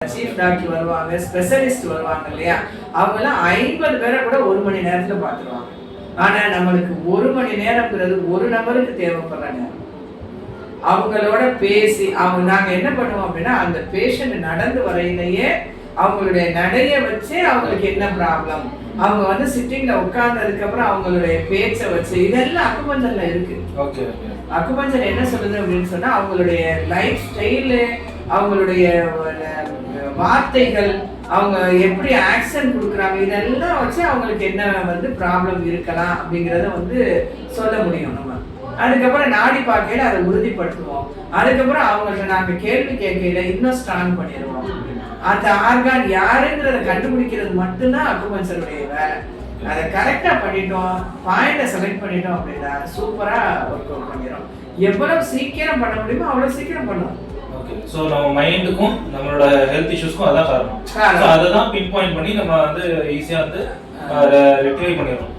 Chief doctor வருவாங்க, specialist வருவாங்க இல்லையா, அவங்கெல்லாம் 50 பேரை கூட 1 மணி நேரத்துல பார்த்துருவாங்க. ஆனா நம்மளுக்கு 1 மணி நேரம்ங்கிறது ஒரு நபருக்கு தேவைப்படுற நேரம். அவங்களோட பேசி நாங்க என்ன பண்ணுவோம் அப்படின்னா, அந்த பேஷண்ட் நடந்து வரையிலேயே அவங்களுடைய நடைய வச்சு அவங்களுக்கு என்ன ப்ராப்ளம், அவங்க வந்து சிட்டிங்ல உட்கார்ந்ததுக்கு அப்புறம் அவங்களுடைய பேச்சை வச்சு, இதெல்லாம் அக்குபஞ்சர்ல இருக்கு. அக்குபஞ்சர் என்ன சொல்லுது அப்படின்னு சொன்னா, அவங்களுடைய லைஃப் ஸ்டைலு, அவங்களுடைய வார்த்தைகள், அவங்க எப்படி ஆக்சன் கொடுக்குறாங்க, இதெல்லாம் வச்சு அவங்களுக்கு என்ன வந்து ப்ராப்ளம் இருக்கலாம் அப்படிங்கிறத வந்து சொல்ல முடியும் நம்ம. அதுக்கப்புறம் நாடி பார்க்கையில அதை உறுதிப்படுத்துவோம். அதுக்கப்புறம் அவங்கள்ட்ட நாங்க கேள்வி கேட்கையில இன்னும் ஸ்ட்ராங் பண்ணிடுவோம். அந்த ஆர்கான் யாருங்கிறத கண்டுபிடிக்கிறது மட்டும்தான் அக்குபஞ்சருடைய வேலை. அதை கரெக்டா பண்ணிட்டோம், பாயிண்ட செலக்ட் பண்ணிட்டோம் அப்படின்னா சூப்பரா ஒர்க் அவுட் பண்ணிடும். எவ்வளவு சீக்கிரம் பண்ண முடியுமோ அவ்வளவு சீக்கிரம் பண்ணும். சோ நம்ம மைண்டுக்கும் நம்மளோட ஹெல்த் இஷ்யூஸ்க்கும் அதான் காரணம். சோ அத தான் பின் பாயிண்ட் பண்ணி நம்ம வந்து ஈஸியா வந்து ரெக்டிஃபை பண்ணிரோம்.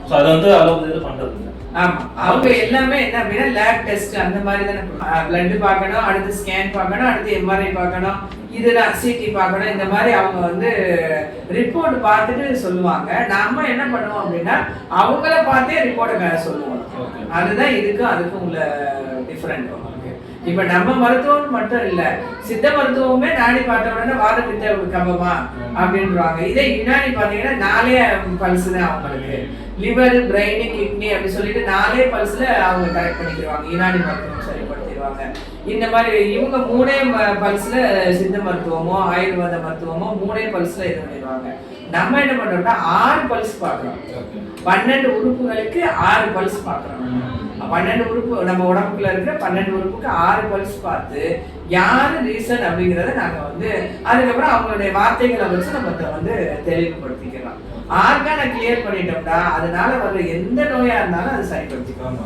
சோ அத வந்து அலோபதி பண்றது. ஆமா, அவங்க எல்லாமே என்ன அப்படின்னா லேப் டெஸ்ட் அந்த மாதிரி தானே. பிளட் பார்க்கணும், அடுத்து ஸ்கேன் பார்க்கணும், அடுத்து எம்ஆர்ஐ பார்க்கணும், இதெல்லாம் சிடி பார்க்கணும். இந்த மாதிரி அவங்க வந்து ரிப்போர்ட் பார்த்துட்டு சொல்லுவாங்க. நாம என்ன பண்ணுவோம் அப்படின்னா அவங்கள பார்த்தே ரிப்போர்ட்டை சொல்லுவோம். அதுதான் இதுக்கும் அதுக்கும் உள்ள டிஃபரெண்ட். இப்ப நம்ம மருத்துவம் மட்டும் இல்ல, சித்த மருத்துவமே நாடி பார்த்த உடனே வாத பித்த கபமா அப்படின்றாங்க. இதே யுனானி பாத்தீங்கன்னா 4 பல்ஸ் தான் அவங்களுக்கு. லிவர், பிரெயின், கிட்னி அப்படி சொல்லிட்டு 4 பல்ஸ்ல அவங்க கரெக்ட் பண்ணிக்கிறாங்க. யுனானி மருத்துவம் சரிப்படுத்திடுவாங்க. இந்த மாதிரி இவங்க 3 பல்ஸ்ல சித்த மருத்துவமோ ஆயுர்வேத மருத்துவமோ 3 பல்ஸ்ல இது பண்ணிடுவாங்க. நம்ம என்ன பண்றோம்னா 6 பல்ஸ் பாக்குறோம். 12 உறுப்புகளுக்கு 6 பல்ஸ் பாக்குறோம். 12 உறுப்பு நம்ம உடம்புக்குள்ள இருக்கிற 12 உறுப்புக்கு 6 பல்ஸ் பார்த்து யாரு ரீசன் அப்படிங்கிறத நாங்க வந்து அதுக்கப்புறம் அவங்களுடைய வார்த்தைகளை வச்சு நம்ம வந்து தெளிவுபடுத்திக்கலாம். ஆர்கானை கிளியர் பண்ணிட்டோம்னா அதனால வர்ற எந்த நோயா இருந்தாலும் அது சரிப்படுத்திக்கலாம்.